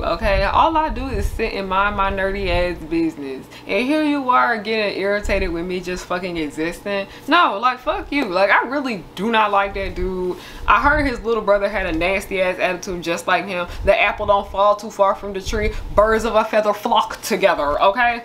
okay? All I do is sit and mind my nerdy ass business, and here you are getting irritated with me just fucking existing. No, like, fuck you. Like, I really do not like that dude. I heard his little brother had a nasty ass attitude just like him. The apple don't fall too far from the tree. Birds of a feather flock together, okay?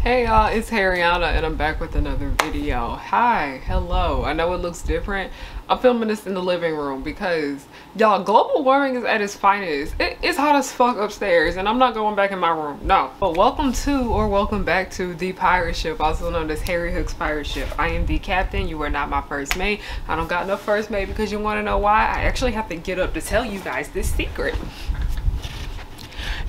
Hey y'all, it's Harriyanna and I'm back with another video. Hi, hello. I know it looks different. I'm filming this in the living room because y'all, global warming is at its finest. It's hot as fuck upstairs and I'm not going back in my room, no. But welcome back to the pirate ship, also known as Harry Hook's pirate ship. I am the captain. You are not my first mate. I don't got no first mate because you want to know why? I actually have to get up to tell you guys this secret.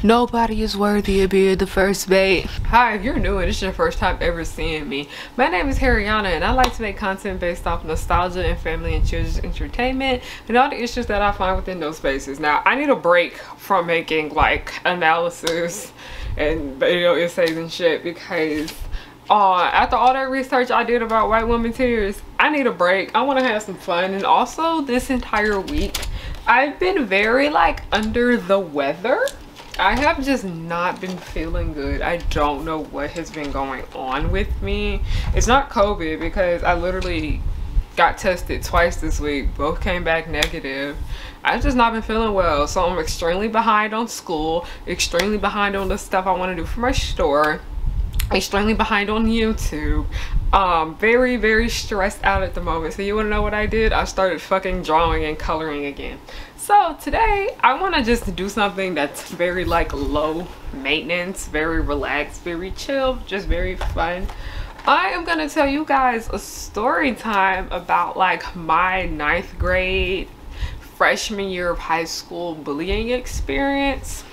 Nobody is worthy of being the first mate. Hi, if you're new and it's your first time ever seeing me, my name is Harriyanna and I like to make content based off nostalgia and family and children's entertainment and all the issues that I find within those spaces. Now, I need a break from making like analysis and video essays and shit because after all that research I did about white women tears, I need a break. I want to have some fun. And also this entire week I've been very like under the weather. I have just not been feeling good. I don't know what has been going on with me. It's not COVID because I literally got tested twice this week. Both came back negative. I've just not been feeling well. So I'm extremely behind on school, extremely behind on the stuff I want to do for my store, extremely behind on YouTube. Very, very stressed out at the moment. So you want to know what I did? I started fucking drawing and coloring again. So today I want to just do something that's very like low maintenance, very relaxed, very chill, just very fun. I am gonna tell you guys a story time about like my 9th grade freshman year of high school bullying experience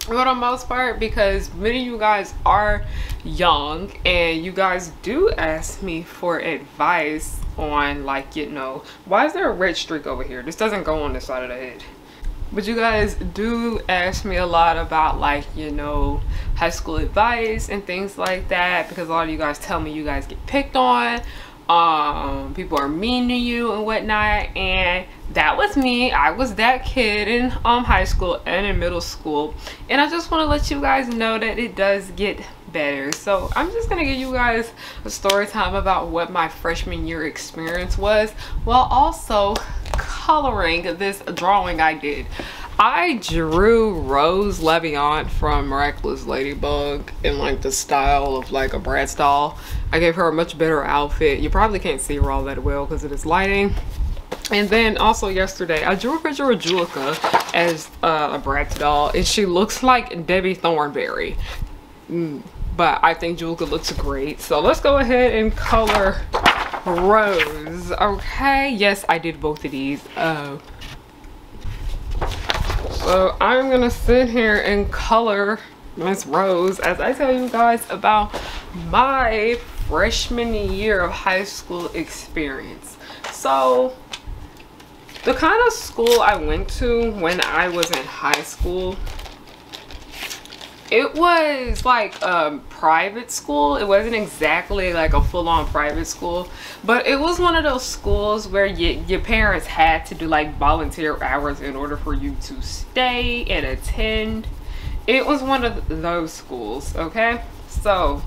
for the most part, because many of you guys are young and you guys do ask me for advice on like, you know, why is there a red streak over here? This doesn't go on this side of the head. But you guys do ask me a lot about like, you know, high school advice and things like that, because a lot of you guys tell me you guys get picked on, people are mean to you and whatnot, and that was me. I was that kid in high school and in middle school, and I just want to let you guys know that it does get better. So I'm just gonna give you guys a story time about what my freshman year experience was, while also coloring this drawing I did. I drew Rose Leviant from Miraculous Ladybug in like the style of like a Bratz doll. I gave her a much better outfit. You probably can't see her all that well because of this lighting. And then also yesterday I drew a picture of Julika as a Bratz doll, and she looks like Debbie Thornberry. But I think Julika looks great. So let's go ahead and color Rose. Okay, yes, I did both of these. So I'm gonna sit here and color Miss Rose as I tell you guys about my freshman year of high school experience. So the kind of school I went to when I was in high school, it was like a private school. It wasn't exactly like a full-on private school, but it was one of those schools where your parents had to do like volunteer hours in order for you to stay and attend. It was one of those schools, okay? So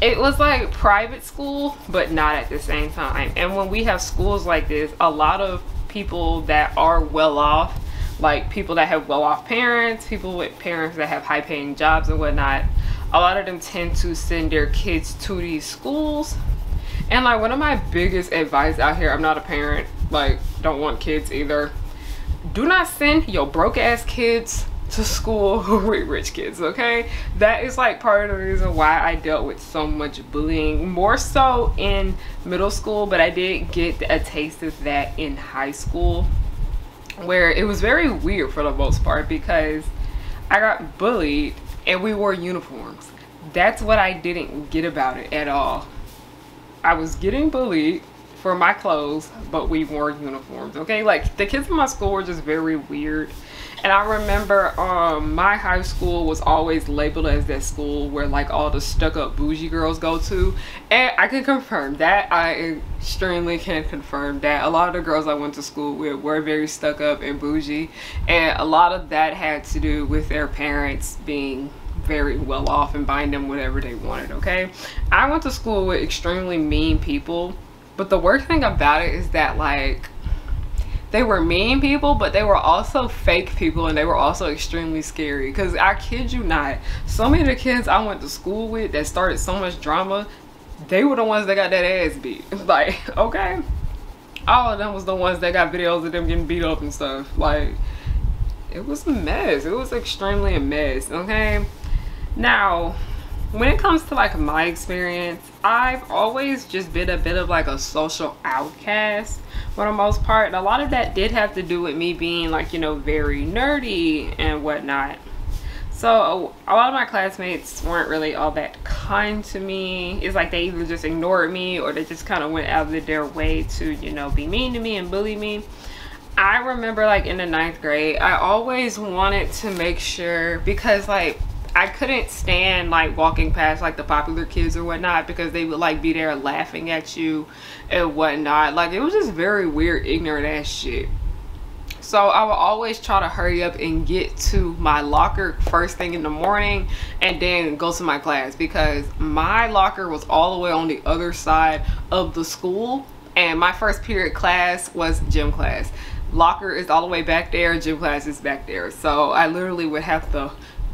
it was like private school, but not at the same time. And when we have schools like this, a lot of people that are well off, like people that have well-off parents, people with parents that have high-paying jobs and whatnot, a lot of them tend to send their kids to these schools. And like one of my biggest advice out here, I'm not a parent, like don't want kids either, do not send your broke ass kids to school with rich kids, okay? That is like part of the reason why I dealt with so much bullying, more so in middle school, but I did get a taste of that in high school, where it was very weird for the most part because I got bullied and we wore uniforms. That's what I didn't get about it at all. I was getting bullied for my clothes, but we wore uniforms, okay? Like, the kids in my school were just very weird. And I remember my high school was always labeled as that school where like all the stuck-up bougie girls go to, and I can confirm that. I extremely can confirm that a lot of the girls I went to school with were very stuck-up and bougie, and a lot of that had to do with their parents being very well off and buying them whatever they wanted, okay? I went to school with extremely mean people, but the worst thing about it is that, like, they were mean people, but they were also fake people, and they were also extremely scary. Because I kid you not, so many of the kids I went to school with that started so much drama, they were the ones that got that ass beat. Like, okay? All of them was the ones that got videos of them getting beat up and stuff. Like, it was a mess. It was extremely a mess, okay? Now, when it comes to like my experience, I've always just been a bit of like a social outcast for the most part, and a lot of that did have to do with me being like, you know, very nerdy and whatnot. So a lot of my classmates weren't really all that kind to me. It's like they either just ignored me or they just kind of went out of their way to, you know, be mean to me and bully me. I remember like in the 9th grade, I always wanted to make sure, because like I couldn't stand like walking past like the popular kids or whatnot, because they would like be there laughing at you and whatnot. Like, it was just very weird, ignorant ass shit. So I would always try to hurry up and get to my locker first thing in the morning and then go to my class, because my locker was all the way on the other side of the school, and my first period class was gym class. Locker is all the way back there, gym class is back there. So I literally would have to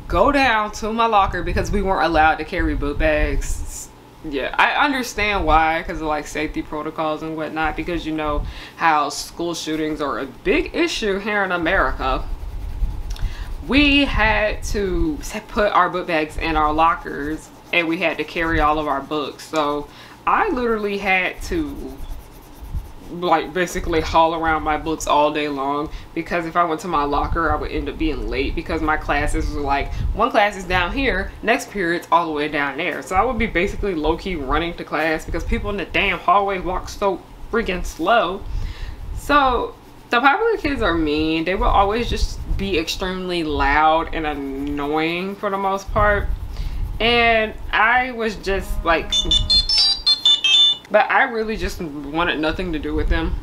go down to my locker because we weren't allowed to carry book bags. Yeah, I understand why, because of like safety protocols and whatnot, because you know how school shootings are a big issue here in America. We had to put our book bags in our lockers, and we had to carry all of our books. So I literally had to like basically haul around my books all day long, because if I went to my locker I would end up being late, because my classes were like, one class is down here, next period's all the way down there. So I would be basically low-key running to class because people in the damn hallway walk so freaking slow. So the popular kids are mean. They will always just be extremely loud and annoying for the most part, and I was just like, but I really just wanted nothing to do with them.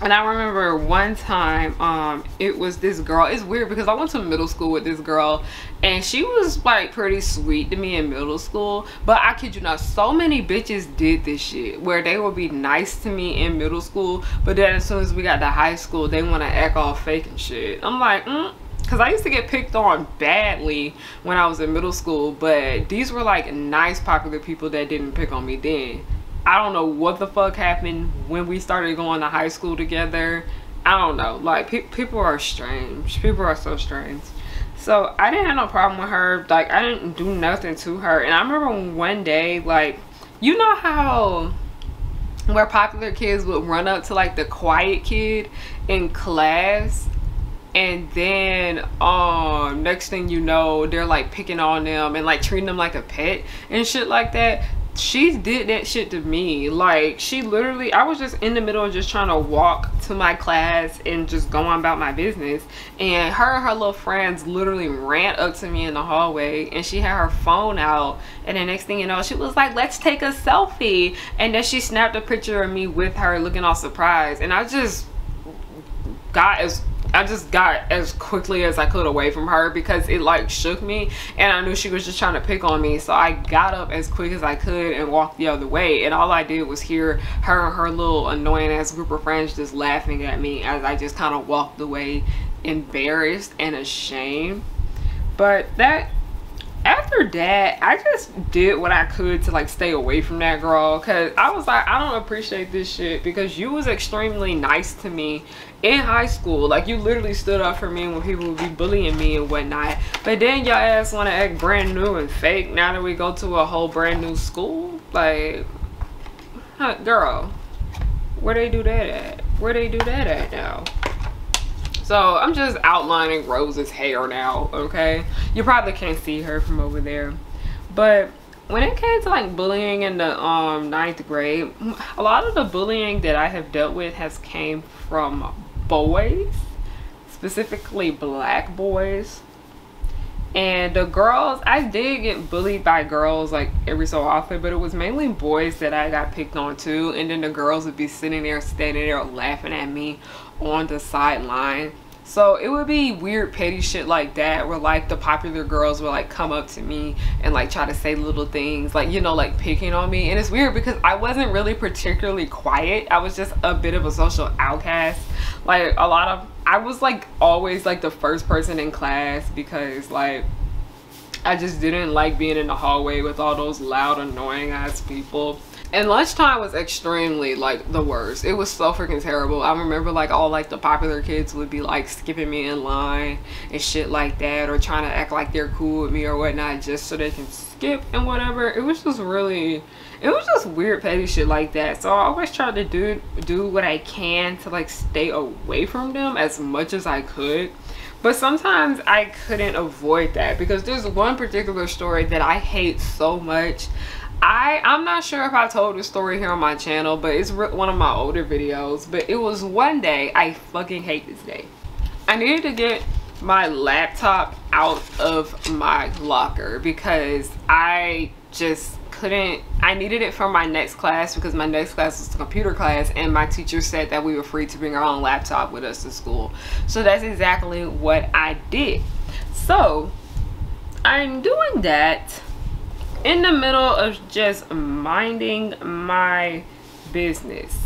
And I remember one time, it was this girl. It's weird because I went to middle school with this girl, and she was like pretty sweet to me in middle school. But I kid you not, so many bitches did this shit where they would be nice to me in middle school, but then as soon as we got to high school, they want to act all fake and shit. I'm like, because I used to get picked on badly when I was in middle school, but these were like nice popular people that didn't pick on me then. I don't know what the fuck happened when we started going to high school together. I don't know. Like, people are strange. People are so strange. So I didn't have no problem with her. Like, I didn't do nothing to her. And I remember one day, like, you know how where popular kids would run up to like the quiet kid in class, and then next thing you know, they're like picking on them and like treating them like a pet and shit like that. She did that shit to me. Like, she literally, I was just in the middle of just trying to walk to my class and just going about my business, and her little friends literally ran up to me in the hallway, and she had her phone out, and the next thing you know, she was like, let's take a selfie, and then she snapped a picture of me with her looking all surprised, and I just got as quickly as I could away from her because it like shook me, and I knew she was just trying to pick on me. So I got up as quick as I could and walked the other way, and all I did was hear her and her little annoying ass group of friends just laughing at me as I just kind of walked away, embarrassed and ashamed. But that, after that, I just did what I could to like stay away from that girl, because I was like, I don't appreciate this shit, because you was extremely nice to me in high school. Like, you literally stood up for me when people would be bullying me and whatnot, but then your ass want to act brand new and fake now that we go to a whole brand new school. Like, girl, where they do that at? Where they do that at now? So I'm just outlining Rose's hair now, okay? You probably can't see her from over there, but when it came to like bullying in the ninth grade, a lot of the bullying that I have dealt with has came from boys, specifically black boys. And the girls, I did get bullied by girls like every so often, but it was mainly boys that I got picked on too. And then the girls would be sitting there, standing there laughing at me on the sideline. So it would be weird petty shit like that, where like the popular girls would like come up to me and like try to say little things, like, you know, like picking on me. And it's weird because I wasn't really particularly quiet. I was just a bit of a social outcast. Like I was like always like the first person in class, because like I just didn't like being in the hallway with all those loud, annoying ass people. And lunchtime was extremely like the worst. It was so freaking terrible. I remember like all like the popular kids would be like skipping me in line and shit like that, or trying to act like they're cool with me or whatnot just so they can skip and whatever. It was just really, it was just weird petty shit like that. So I always tried to do what I can to like stay away from them as much as I could. But sometimes I couldn't avoid that, because there's one particular story that I hate so much. I'm not sure if I told this story here on my channel, but it's one of my older videos. But it was one day, I fucking hate this day. I needed to get my laptop out of my locker because I just couldn't. I needed it for my next class, because my next class was the computer class, and my teacher said that we were free to bring our own laptop with us to school. So that's exactly what I did. So I'm doing that in the middle of just minding my business,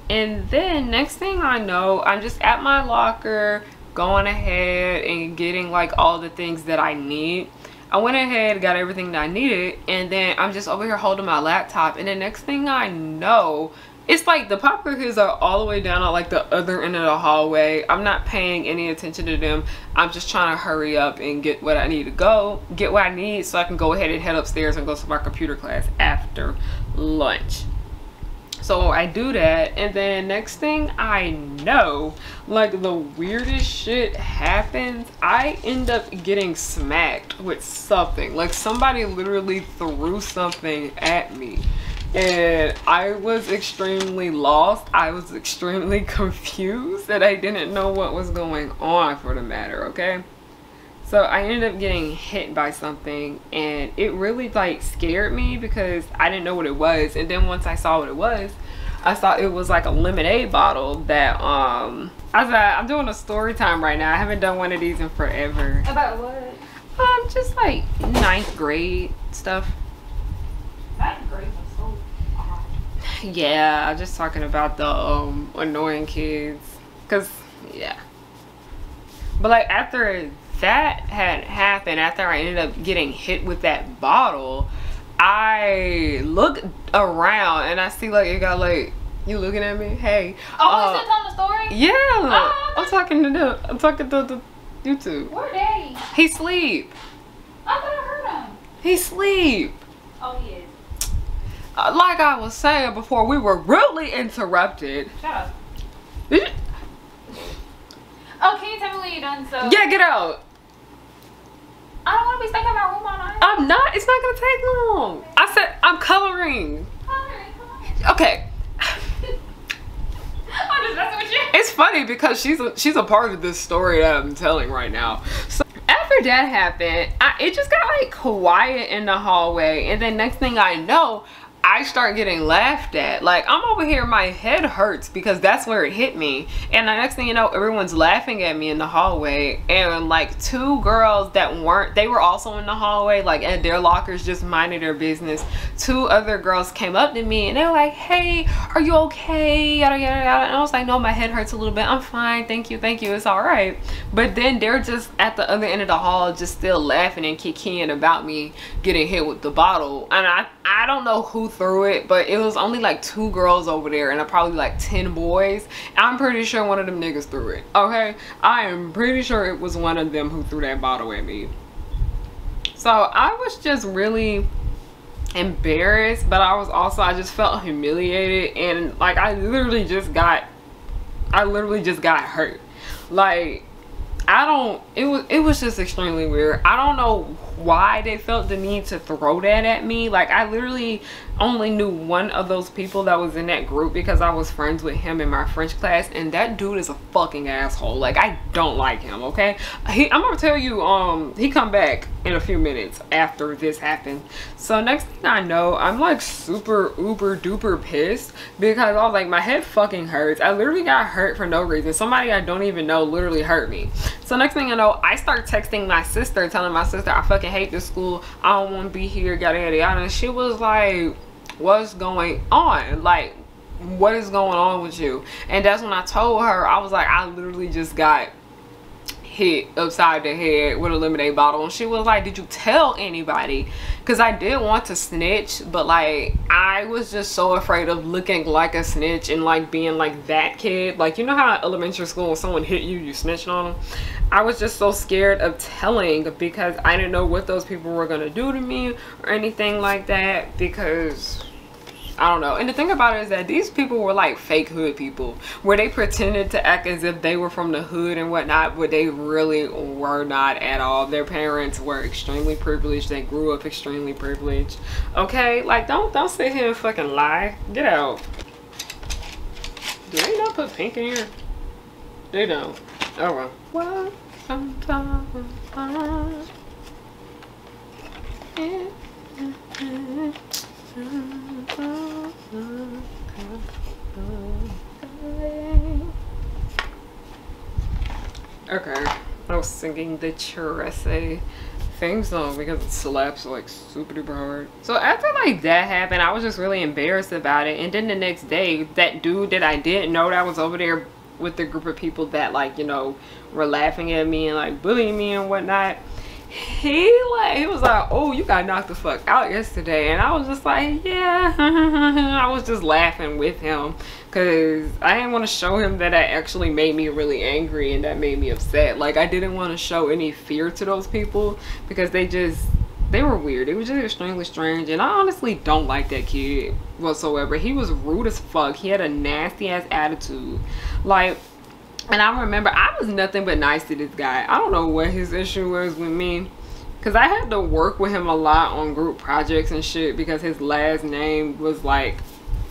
and then next thing I know, I'm just at my locker going ahead and getting like all the things that I need. I went ahead, got everything that I needed, and then I'm just over here holding my laptop, and the next thing I know, it's like the popular kids are all the way down at like the other end of the hallway. I'm not paying any attention to them. I'm just trying to hurry up and get what I need to go, get what I need, so I can go ahead and head upstairs and go to my computer class after lunch. So I do that, and then next thing I know, like the weirdest shit happens. I end up getting smacked with something. Like somebody literally threw something at me. And I was extremely lost. I was extremely confused, and I didn't know what was going on, for the matter, okay? So I ended up getting hit by something, and it really like scared me because I didn't know what it was. And then once I saw what it was, I thought it was like a lemonade bottle that I was like, I'm doing a story time right now. I haven't done one of these in forever. About what? Just like 9th grade stuff. 9th grade was so odd. Yeah, just talking about the annoying kids, cause yeah. But like after that had happened, after I ended up getting hit with that bottle, I look around and I see like it got like, you looking at me? Hey. Oh, is this on the story? Yeah. Oh, I'm talking to the YouTube. Where they? He sleep. I thought I heard him. He sleep. Oh, he is. Like I was saying before, we were rudely interrupted. Shut up. Oh, can you tell me when you're done? So Yeah, get out. I don't want to be stuck in my room all night. I'm not. It's not gonna take long. I said I'm coloring. Okay. I'm just messing with you. It's funny because she's a part of this story that I'm telling right now. So after that happened, it just got like quiet in the hallway, and then next thing I know, I start getting laughed at. Like I'm over here, my head hurts because that's where it hit me. And the next thing you know, everyone's laughing at me in the hallway. And like 2 girls that weren't, they were also in the hallway, like at their lockers, just minding their business. 2 other girls came up to me and they were like, hey, are you okay? Yada, yada, yada. And I was like, no, my head hurts a little bit. I'm fine. Thank you. Thank you. It's all right. But then they're just at the other end of the hall, just still laughing and kikiing about me getting hit with the bottle. And I don't know who threw it, but it was only like 2 girls over there and probably like 10 boys. I'm pretty sure one of them niggas threw it. Okay, I am pretty sure it was one of them who threw that bottle at me. So I was just really embarrassed, but I just felt humiliated, and like I literally just got hurt. Like it was just extremely weird. I don't know why they felt the need to throw that at me. Like, I literally only knew one of those people that was in that group because I was friends with him in my French class, and that dude is a fucking asshole. Like, I don't like him, okay? I'm gonna tell you, he come back in a few minutes after this happened. So next thing I know, I'm like super uber duper pissed because I was like, my head fucking hurts. I literally got hurt for no reason. Somebody I don't even know literally hurt me. So next thing I know, I start texting my sister, telling my sister I fucking hate this school, I don't want to be here, yada yada yada. And she was like, what's going on? Like, what is going on with you? And that's when I told her, I was like, I literally just got hit upside the head with a lemonade bottle. And she was like, did you tell anybody? Because I did want to snitch, but like, I was just so afraid of looking like a snitch and like being like that kid. Like, you know how in elementary school when someone hit you, you snitched on them? I was just so scared of telling because I didn't know what those people were gonna do to me or anything like that, because I don't know. And the thing about it is that these people were like fake hood people, where they pretended to act as if they were from the hood and whatnot, but they really were not at all. Their parents were extremely privileged. They grew up extremely privileged. Okay, like don't sit here and fucking lie. Get out. Do they not put pink in here? They don't. Oh well. Well, sometimes okay, I was singing the cherish theme song because it slaps like super duper hard. So after like that happened, I was just really embarrassed about it. And then the next day, that dude that I didn't know that was over there with the group of people that, like, you know, were laughing at me and like bullying me and whatnot, he was like, oh, you got knocked the fuck out yesterday. And I was just like, yeah. I was just laughing with him because I didn't want to show him that that actually made me really angry and that made me upset. Like, I didn't want to show any fear to those people because they were weird. It was just extremely strange, and I honestly don't like that kid whatsoever. He was rude as fuck. He had a nasty ass attitude. Like, and I remember I was nothing but nice to this guy. I don't know what his issue was with me, because I had to work with him a lot on group projects and shit because his last name was like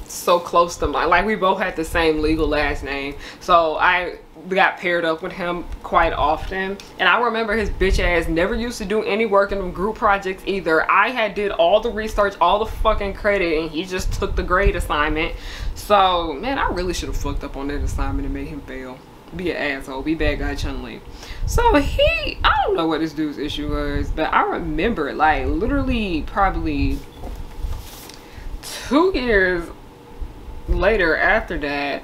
so close to mine. Like, we both had the same legal last name, so I got paired up with him quite often. And I remember his bitch ass never used to do any work in group projects either. I did all the research, all the fucking credit, and he just took the grade assignment. So man, I really should have fucked up on that assignment and made him fail. Be an asshole, be bad guy Chun-Li. So I don't know what this dude's issue was, but I remember like literally probably 2 years later after that,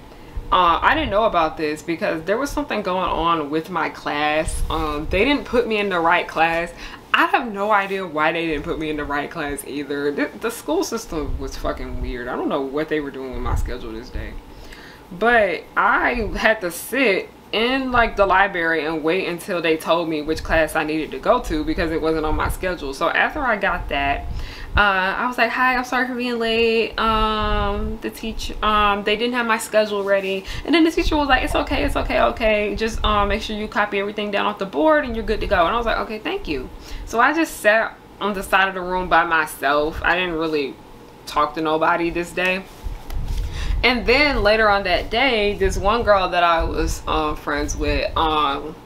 I didn't know about this because there was something going on with my class. They didn't put me in the right class. I have no idea why they didn't put me in the right class either. The school system was fucking weird. I don't know what they were doing with my schedule this day. But I had to sit in like the library and wait until they told me which class I needed to go to because it wasn't on my schedule. So after I got that, I was like, hi, I'm sorry for being late. The teacher, they didn't have my schedule ready. And then the teacher was like, it's okay, it's okay, okay. Just make sure you copy everything down off the board and you're good to go. And I was like, okay, thank you. So I just sat on the side of the room by myself. I didn't really talk to nobody this day. And then later on that day, this one girl that I was friends with,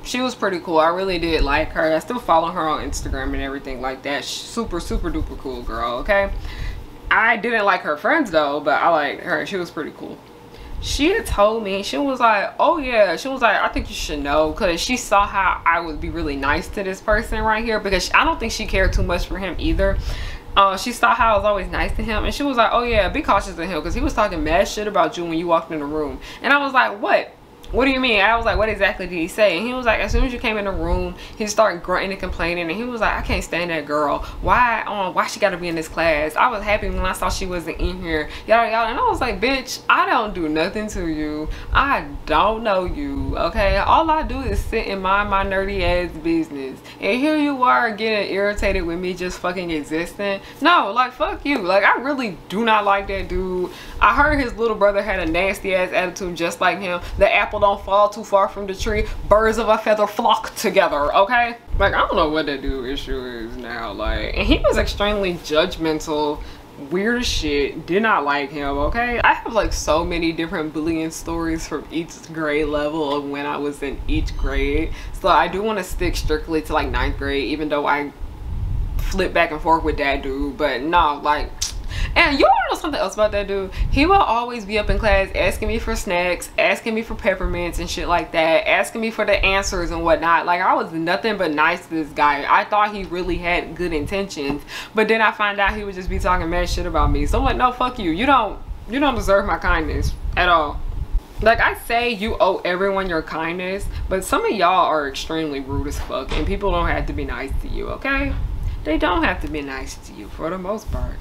she was pretty cool. I really did like her. I still follow her on Instagram and everything like that. Super duper cool girl, okay? I didn't like her friends though, but I liked her. She was pretty cool. She had told me, she was like, oh yeah, she was like, I think you should know, because she saw how I would be really nice to this person right here, because I don't think she cared too much for him either. She saw how I was always nice to him, and she was like, oh yeah, be cautious of him because he was talking mad shit about you when you walked in the room. And I was like, what do you mean? I was like, what exactly did he say? And he was like, as soon as you came in the room, he started grunting and complaining, and he was like, I can't stand that girl. Why she gotta be in this class? I was happy when I saw she wasn't in here, yada yada. And I was like, bitch, I don't do nothing to you. I don't know you, okay? All I do is sit and mind my nerdy ass business, and here you are getting irritated with me just fucking existing. No, like, fuck you. Like, I really do not like that dude. I heard his little brother had a nasty ass attitude just like him. The apple apple don't fall too far from the tree. Birds of a feather flock together, okay? Like, I don't know what that dude issue is now. Like, and he was extremely judgmental, weird as shit. Did not like him, okay? I have like so many different bullying stories from each grade level of when I was in each grade. So I do want to stick strictly to like 9th grade, even though I flip back and forth with that dude. But no, like, and you want to know something else about that dude? He will always be up in class asking me for snacks, asking me for peppermints and shit like that, asking me for the answers and whatnot. Like, I was nothing but nice to this guy. I thought he really had good intentions, but then I find out he would just be talking mad shit about me. So I'm like, no, fuck you. You don't deserve my kindness at all. Like, I say you owe everyone your kindness, but some of y'all are extremely rude as fuck, and people don't have to be nice to you, okay? They don't have to be nice to you for the most part.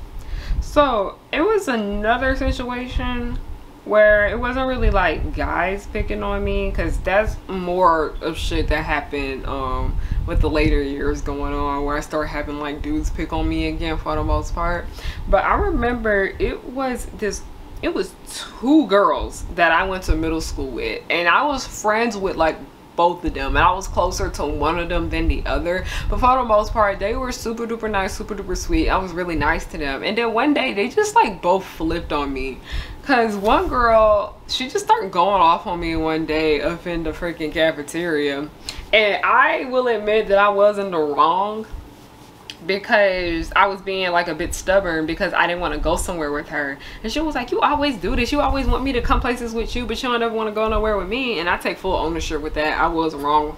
So it was another situation where it wasn't really like guys picking on me, because that's more of shit that happened with the later years going on, where I started having like dudes pick on me again for the most part. But I remember it was 2 girls that I went to middle school with, and I was friends with like both of them, and I was closer to one of them than the other, but for the most part they were super duper nice, super duper sweet. I was really nice to them, and then one day they just like both flipped on me, because one girl, she just started going off on me one day up in the freaking cafeteria, and I will admit that I was in the wrong, because I was being like a bit stubborn because I didn't want to go somewhere with her. And she was like, you always do this, you always want me to come places with you, but you don't ever want to go nowhere with me. And I take full ownership with that. I was wrong,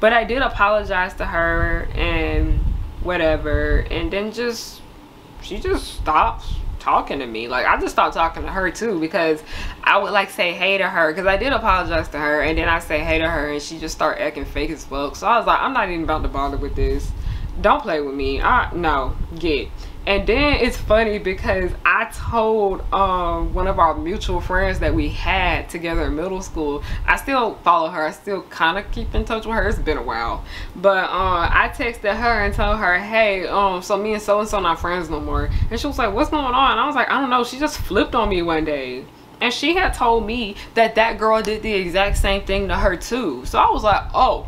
but I did apologize to her and whatever, and then she just stopped talking to me. Like, I just stopped talking to her too, because I would like say hey to her, because I did apologize to her, and then I say hey to her and she just started acting fake as fuck. So I was like, I'm not even about to bother with this. Don't play with me. No, get. And then it's funny because I told one of our mutual friends that we had together in middle school. I still follow her. I still kind of keep in touch with her. It's been a while, but I texted her and told her, hey, so me and so not friends no more. And she was like, what's going on? And I was like, I don't know, she just flipped on me one day. And she had told me that that girl did the exact same thing to her too. So I was like, oh,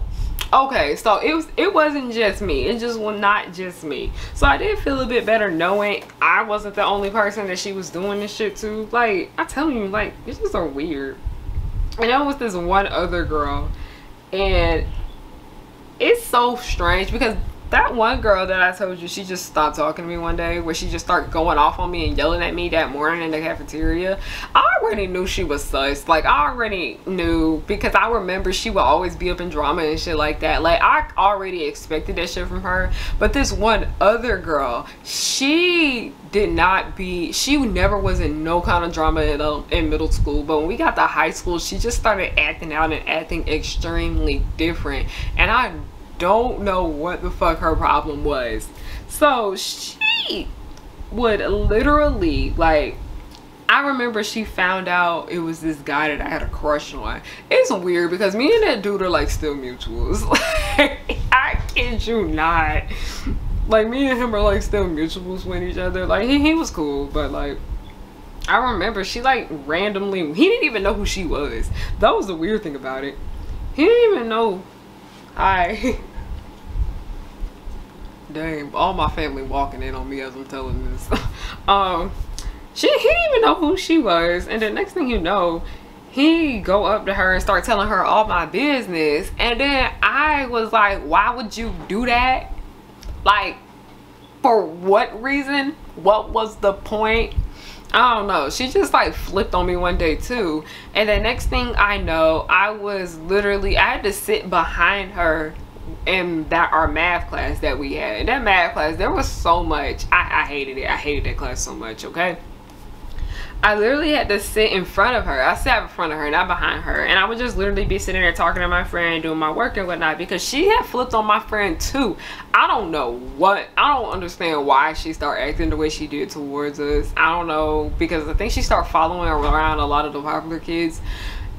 okay, so it wasn't just me. It just was not just me. So I did feel a bit better knowing I wasn't the only person that she was doing this shit to. Like, I tell you, like, it's just so weird. And there was this one other girl, and it's so strange because that one girl that I told you, she just stopped talking to me one day, where she just started going off on me and yelling at me that morning in the cafeteria. I already knew she was sus. Like, I already knew, because I remember she would always be up in drama and shit like that. Like, I already expected that shit from her. But this one other girl, she never was in no kind of drama in middle school. But when we got to high school, she just started acting out and acting extremely different. And I don't know what the fuck her problem was. So she would literally, like, I remember she found out it was this guy that I had a crush on. It's weird because me and that dude are like still mutuals. Like, I kid you not. Like, me and him are like still mutuals with each other. Like, he was cool, but like, I remember she like randomly, he didn't even know who she was. That was the weird thing about it. He didn't even know. Dang, all my family walking in on me as I'm telling this. He didn't even know who she was, and the next thing you know, he go up to her and start telling her all my business. And then I was like, why would you do that? Like, for what reason? What was the point? I don't know. She just like flipped on me one day too, and the next thing I know, I had to sit behind her in our math class that we had. In that math class, there was so much. I hated it. I hated that class so much, okay? I literally had to sit in front of her. I sat in front of her, not behind her. And I would just literally be sitting there talking to my friend, doing my work and whatnot, because she had flipped on my friend too. I don't understand why she started acting the way she did towards us. I don't know, because I think she started following around a lot of the popular kids.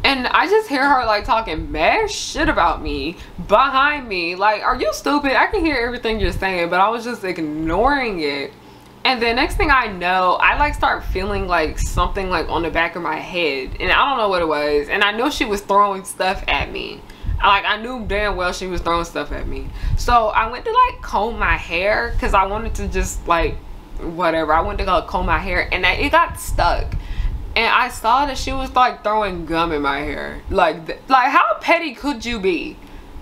And I just hear her like talking mad shit about me behind me. Like, are you stupid? I can hear everything you're saying, but I was just ignoring it And then next thing I know, I like start feeling like something like on the back of my head, and I don't know what it was. And I know she was throwing stuff at me. Like, I knew damn well she was throwing stuff at me. So I went to like comb my hair because I wanted to just like whatever. I went to go comb my hair, and it got stuck. And I saw that she was like throwing gum in my hair. Like how petty could you be?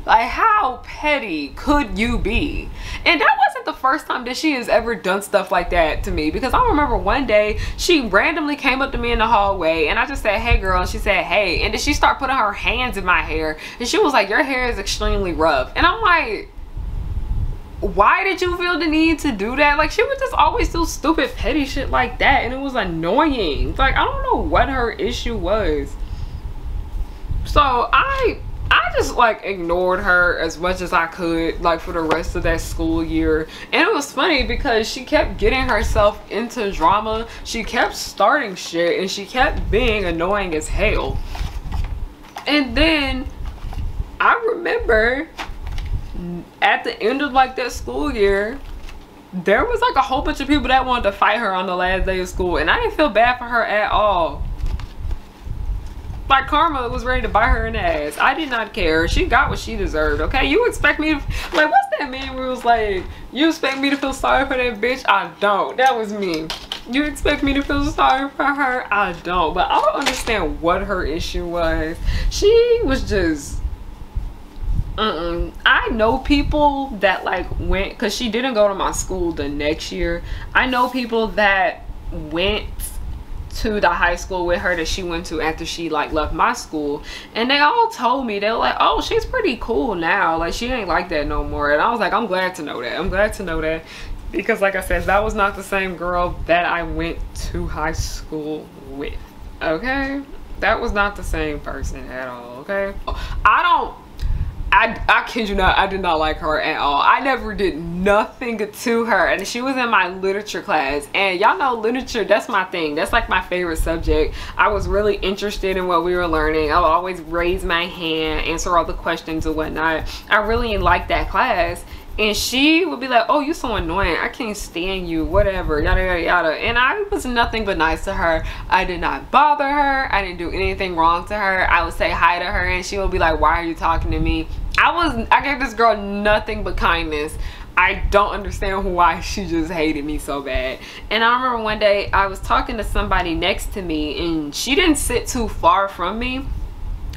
Like, how petty could you be? And that wasn't the first time that she has ever done stuff like that to me, because I remember one day she randomly came up to me in the hallway, and I just said, hey girl, and she said, hey, and then she started putting her hands in my hair, and she was like, your hair is extremely rough. And I'm like, why did you feel the need to do that? Like, she would just always do stupid petty shit like that, and it was annoying. Like, I don't know what her issue was. So I just like ignored her as much as I could, like, for the rest of that school year. And it was funny because she kept getting herself into drama, she kept starting shit, and she kept being annoying as hell. And then I remember at the end of like that school year, there was like a whole bunch of people that wanted to fight her on the last day of school, and I didn't feel bad for her at all. Like, karma was ready to bite her in the ass. I did not care. She got what she deserved, okay? You expect me to, like, what's that meme where it was like, you expect me to feel sorry for that bitch? I don't. That was me. You expect me to feel sorry for her? I don't. But I don't understand what her issue was. She was just, I know people that like went, because she didn't go to my school the next year. I know people that went to the high school with her that she went to after she like left my school, and they all told me, they were like, oh, she's pretty cool now, like she ain't like that no more. And I was like, I'm glad to know that. I'm glad to know that, because like I said, that was not the same girl that I went to high school with, okay? That was not the same person at all, okay? I kid you not, I did not like her at all. I never did nothing to her, and she was in my literature class, and y'all know literature, that's my thing. That's like my favorite subject. I was really interested in what we were learning. I would always raise my hand, answer all the questions and whatnot. I really liked that class, and she would be like, oh, you so annoying, I can't stand you, whatever, yada yada yada. And I was nothing but nice to her. I did not bother her. I didn't do anything wrong to her. I would say hi to her, and she would be like, why are you talking to me? I gave this girl nothing but kindness. I don't understand why she just hated me so bad. And I remember one day I was talking to somebody next to me, and she didn't sit too far from me.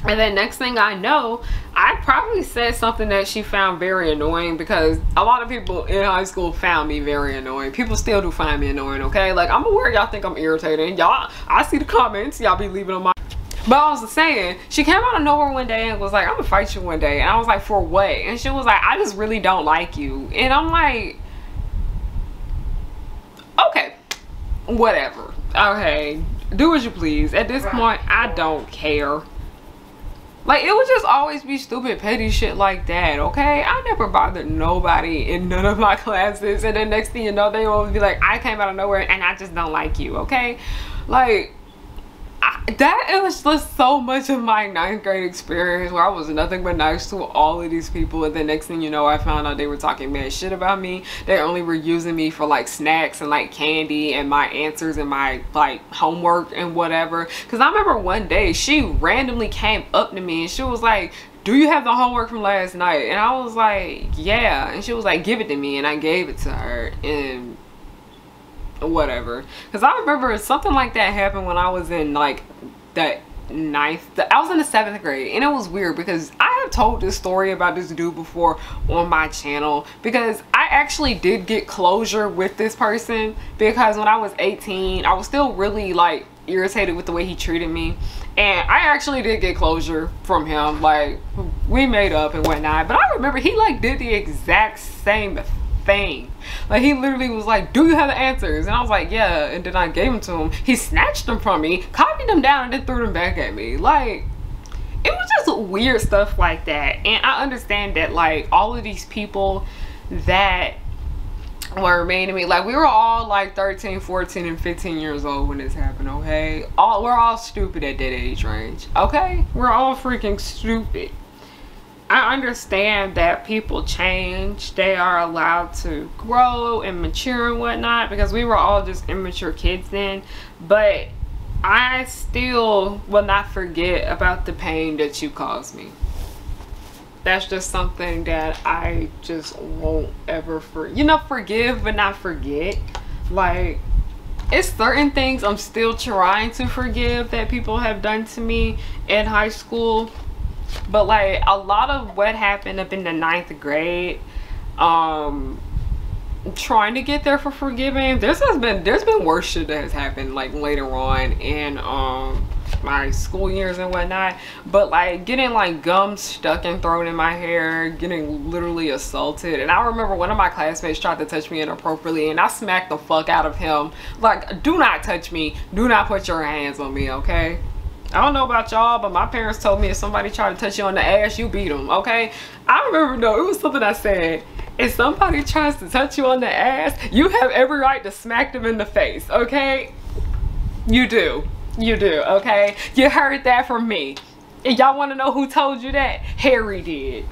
And then next thing I know, I probably said something that she found very annoying, because a lot of people in high school found me very annoying. People still do find me annoying, okay? Like, I'm aware y'all think I'm irritating. Y'all, I see the comments y'all be leaving on my... But I was saying, she came out of nowhere one day and was like, I'm gonna fight you one day. And I was like, for what? And she was like, I just really don't like you. And I'm like, okay, whatever. Okay, do as you please. At this point, I don't care. Like, it would just always be stupid petty shit like that, okay? I never bothered nobody in none of my classes, and then next thing you know, they will be like, I came out of nowhere and I just don't like you, okay? Like, it was just so much of my 9th grade experience where I was nothing but nice to all of these people, and the next thing you know, I found out they were talking mad shit about me. They only were using me for like snacks and like candy and my answers and my like homework and whatever. Because I remember one day she randomly came up to me and she was like, do you have the homework from last night? And I was like, yeah. And she was like, give it to me. And I gave it to her, and whatever. Because I remember something like that happened when I was in like that I was in the 7th grade, and it was weird because I have told this story about this dude before on my channel, because I actually did get closure with this person, because when I was 18 I was still really like irritated with the way he treated me, and I actually did get closure from him. Like, we made up and whatnot, but I remember he like did the exact same thing. Like, he literally was like, do you have the answers? And I was like, yeah. And then I gave them to him. He snatched them from me, copied them down, and then threw them back at me. Like, it was just weird stuff like that. And I understand that like all of these people that were mean to me, like, we were all like 13, 14, and 15 years old when this happened, okay? We're all stupid at that age range, okay? We're all freaking stupid. I understand that people change. They are allowed to grow and mature and whatnot, because we were all just immature kids then. But I still will not forget about the pain that you caused me. That's just something that I just won't ever forgive but not forget. Like, it's certain things I'm still trying to forgive that people have done to me in high school. But like, a lot of what happened up in the 9th grade, trying to get there for forgiving, there's been worse shit that has happened like later on in my school years and whatnot. But like, getting like gum stuck and thrown in my hair, getting literally assaulted. And I remember one of my classmates tried to touch me inappropriately, and I smacked the fuck out of him. Like, do not touch me, do not put your hands on me, okay? I don't know about y'all, but my parents told me if somebody tried to touch you on the ass, you beat them, okay? I remember, though, it was something I said. If somebody tries to touch you on the ass, you have every right to smack them in the face, okay? You do. You do, okay? You heard that from me. And y'all want to know who told you that? Harry did.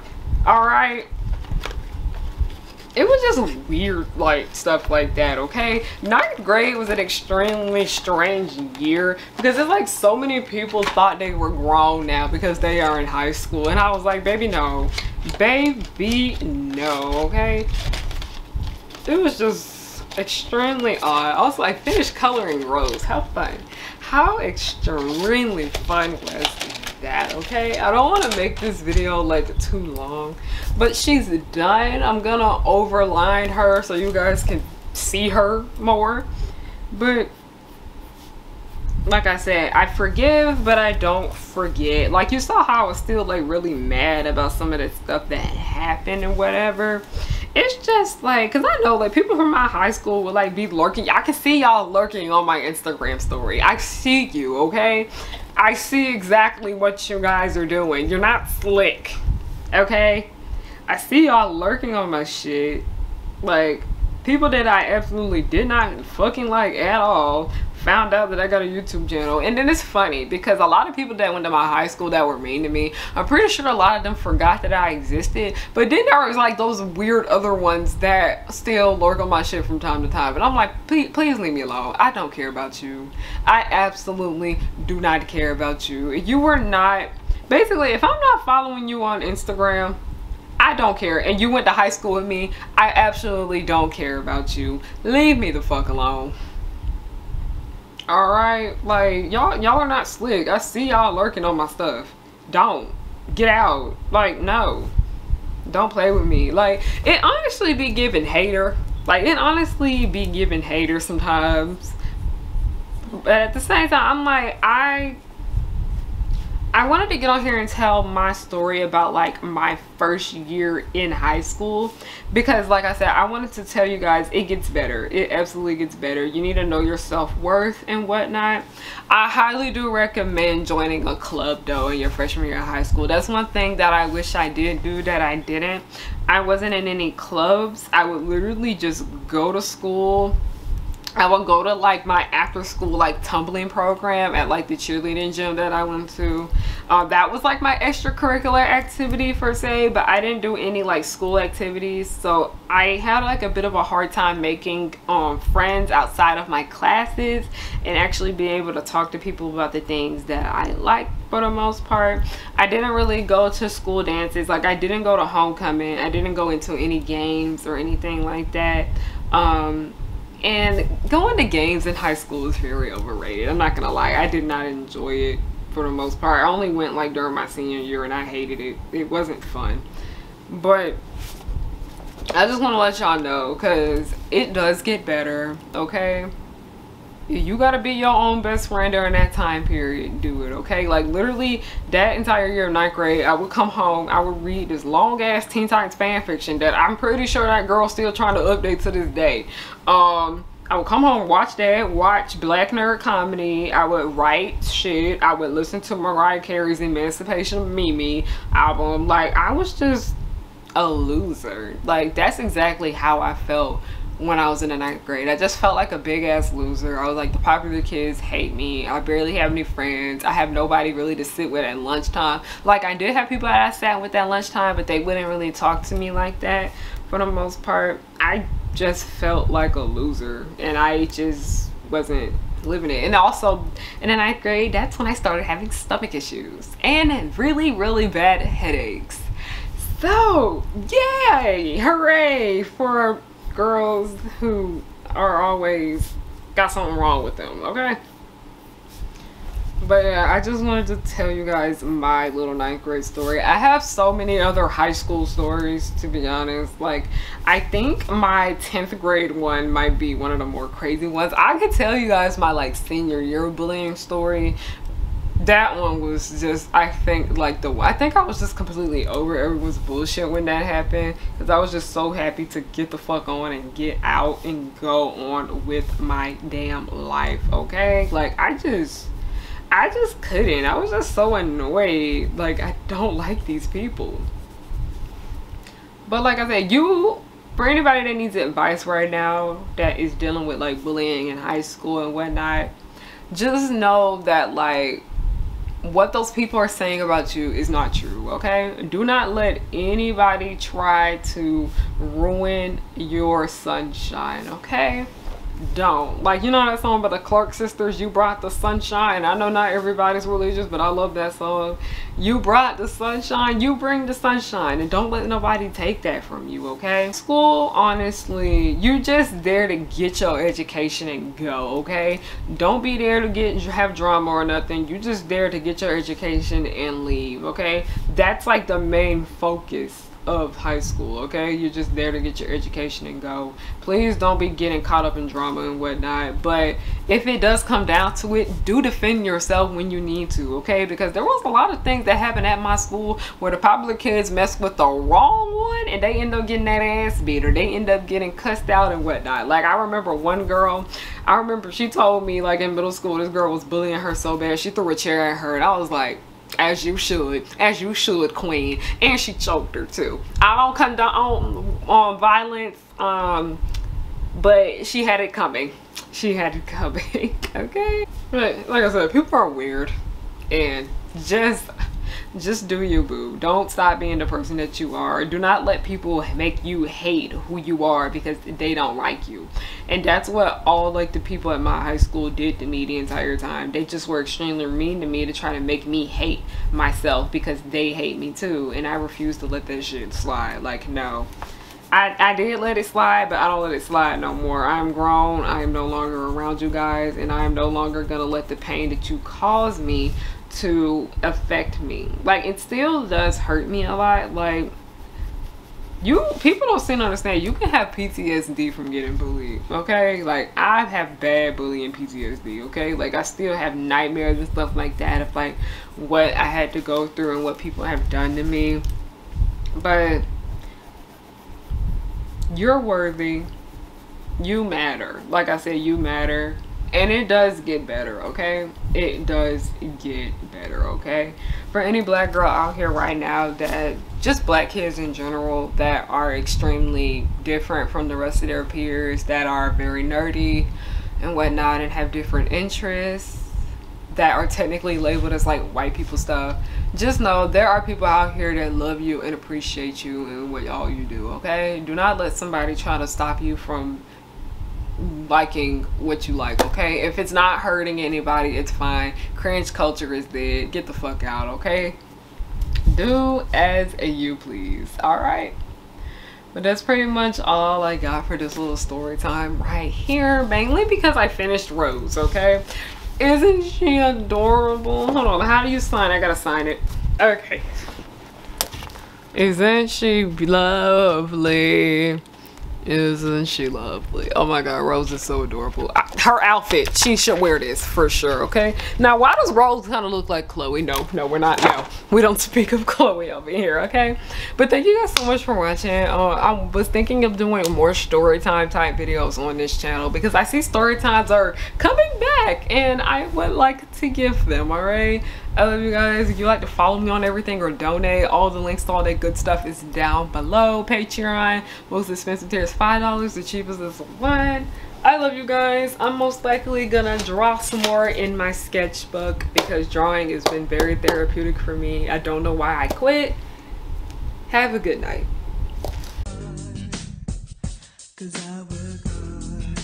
Alright? It was just weird, like, stuff like that, okay? 9th grade was an extremely strange year, because it's like so many people thought they were grown now because they are in high school. And I was like, baby, no. Baby, no, okay? It was just extremely odd. Also, I finished coloring Rose. How fun. How extremely fun was that, okay? I don't want to make this video like too long, but she's done. I'm gonna overline her so you guys can see her more. But like I said, I forgive, but I don't forget. Like, you saw how I was still like really mad about some of the stuff that happened and whatever. It's just like, because I know like people from my high school would like be lurking. I can see y'all lurking on my Instagram story. I see you, okay? I see exactly what you guys are doing. You're not slick, okay? I see y'all lurking on my shit. Like, people that I absolutely did not fucking like at all found out that I got a YouTube channel. And then it's funny because a lot of people that went to my high school that were mean to me, I'm pretty sure a lot of them forgot that I existed. But then there was like those weird other ones that still lurk on my shit from time to time. And I'm like, please leave me alone. I don't care about you. I absolutely do not care about you. You were not, basically, if I'm not following you on Instagram, I don't care. And you went to high school with me, I absolutely don't care about you. Leave me the fuck alone. Alright, like, y'all are not slick. I see y'all lurking on my stuff. Don't. Get out. Like, no. Don't play with me. Like, it honestly be giving hater. Like, it honestly be giving hater sometimes. But at the same time, I'm like, I wanted to get on here and tell my story about like my first year in high school, because like I said, I wanted to tell you guys it gets better. It absolutely gets better. You need to know your self-worth and whatnot. I highly do recommend joining a club though in your freshman year of high school. That's one thing that I wish I did do that I didn't. I wasn't in any clubs. I would literally just go to school. I would go to like my after school like tumbling program at like the cheerleading gym that I went to. That was like my extracurricular activity per se, but I didn't do any like school activities. So I had like a bit of a hard time making friends outside of my classes and actually be able to talk to people about the things that I like for the most part. I didn't really go to school dances. Like, I didn't go to homecoming. I didn't go into any games or anything like that. And going to games in high school is very overrated. I'm not gonna lie, I did not enjoy it for the most part. I only went like during my senior year and I hated it. It wasn't fun. But I just want to let y'all know, because it does get better, okay? You gotta be your own best friend during that time period. Do it, okay? Like, literally that entire year of 9th grade, I would come home, I would read this long ass Teen Titans fan fiction that I'm pretty sure that girl's still trying to update to this day. I would come home, watch that, watch Black Nerd Comedy. I would write shit. I would listen to Mariah Carey's Emancipation of Mimi album. Like, I was just a loser. Like, that's exactly how I felt when I was in the 9th grade. I just felt like a big ass loser. I was like, the popular kids hate me. I barely have any friends. I have nobody really to sit with at lunchtime. Like, I did have people that I sat with at lunchtime, but they wouldn't really talk to me like that for the most part. I just felt like a loser, and I just wasn't living it. And also in the 9th grade, that's when I started having stomach issues and really bad headaches. So yay, hooray for girls who are always got something wrong with them, okay? But yeah, I just wanted to tell you guys my little 9th grade story. I have so many other high school stories, to be honest. Like, I think my 10th grade one might be one of the more crazy ones. I could tell you guys my like senior year bullying story. That one was just, I think like I think I was just completely over everyone's bullshit when that happened, because I was just so happy to get the fuck on and get out and go on with my damn life, okay? Like, I just couldn't. I was just so annoyed. Like, I don't like these people. But like I said, for anybody that needs advice right now that is dealing with like bullying in high school and whatnot, just know that like what those people are saying about you is not true, okay? Do not let anybody try to ruin your sunshine, okay? Don't. Like, you know that song by the Clark sisters, You Brought the Sunshine? I know not everybody's religious, but I love that song. You brought the sunshine, you bring the sunshine, and don't let nobody take that from you, okay? School, honestly, you just there to get your education and go, okay? Don't be there to have drama or nothing. You just there to get your education and leave, okay? That's like the main focus of high school, okay? You're just there to get your education and go. Please don't be getting caught up in drama and whatnot. But if it does come down to it, do defend yourself when you need to, okay? Because there was a lot of things that happened at my school where the popular kids mess with the wrong one and they end up getting that ass beat, or they end up getting cussed out and whatnot. Like, I remember one girl, she told me like in middle school, this girl was bullying her so bad she threw a chair at her, and I was like, as you should, queen. And she choked her too. I don't condone violence, but she had it coming. Okay? But like I said, people are weird, and just do you, boo. Don't stop being the person that you are. Do not let people make you hate who you are because they don't like you. And that's what all like the people at my high school did to me the entire time. They just were extremely mean to me to try to make me hate myself because they hate me too. And I refuse to let that shit slide. Like, no. I did let it slide, but I don't let it slide no more. I'm grown. I am no longer around you guys, and I am no longer gonna let the pain that you cause me to affect me. Like, it still does hurt me a lot. Like, people don't seem to understand, you can have PTSD from getting bullied, okay? Like, I have bad bullying PTSD, okay? Like, I still have nightmares and stuff like that of like what I had to go through and what people have done to me. But you're worthy. You matter. Like I said, you matter. And it does get better, okay? It does get better, okay? For any black girl out here right now, that just black kids in general that are extremely different from the rest of their peers, that are very nerdy and whatnot and have different interests that are technically labeled as like white people stuff, just know there are people out here that love you and appreciate you and what all you do, okay? Do not let somebody try to stop you from liking what you like, okay? If it's not hurting anybody, it's fine. Cringe culture is dead. Get the fuck out, okay? Do as you please, all right? But that's pretty much all I got for this little story time right here, mainly because I finished Rose, okay? Isn't she adorable? Hold on, how do you sign? I gotta sign it. Okay. Isn't she lovely? Isn't she lovely? Oh my god, Rose is so adorable. Her outfit, she should wear this for sure, okay? Now, why does Rose kind of look like Chloe? No, we're not. No, we don't speak of Chloe over here, okay? But thank you guys so much for watching. I was thinking of doing more story time type videos on this channel because I see story times are coming coming back and I would like to give them. All right, I love you guys. If you like to follow me on everything or donate, all the links to all that good stuff is down below. Patreon, most expensive tier is $5, the cheapest is $1. I love you guys. I'm most likely gonna draw some more in my sketchbook because drawing has been very therapeutic for me. I don't know why I quit. Have a good night. 'Cause I work hard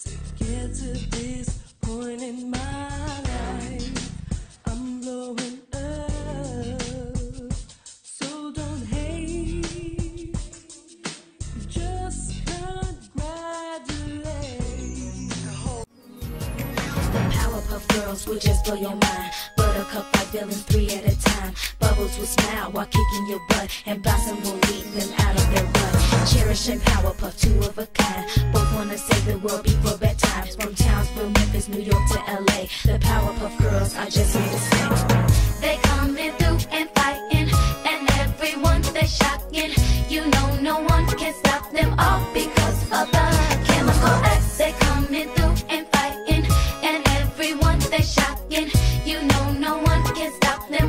to get to this point in my life. I'm blowing up, so don't hate, just congratulate. The Powerpuff Girls will just blow your mind. Buttercup like villains 3 at a time. Bubbles will smile while kicking your butt, and Blossom will lead them out of their rut. Cherish and Powerpuff, 2 of a kind. Both wanna save the world before bedtime. From Townsville, Memphis, New York to LA, the Powerpuff Girls are just here to stay. They coming through and fighting, and everyone they shocking. You know no one can stop them all because of the chemical X. They coming through and fighting, and everyone they shocking. You know no one can stop them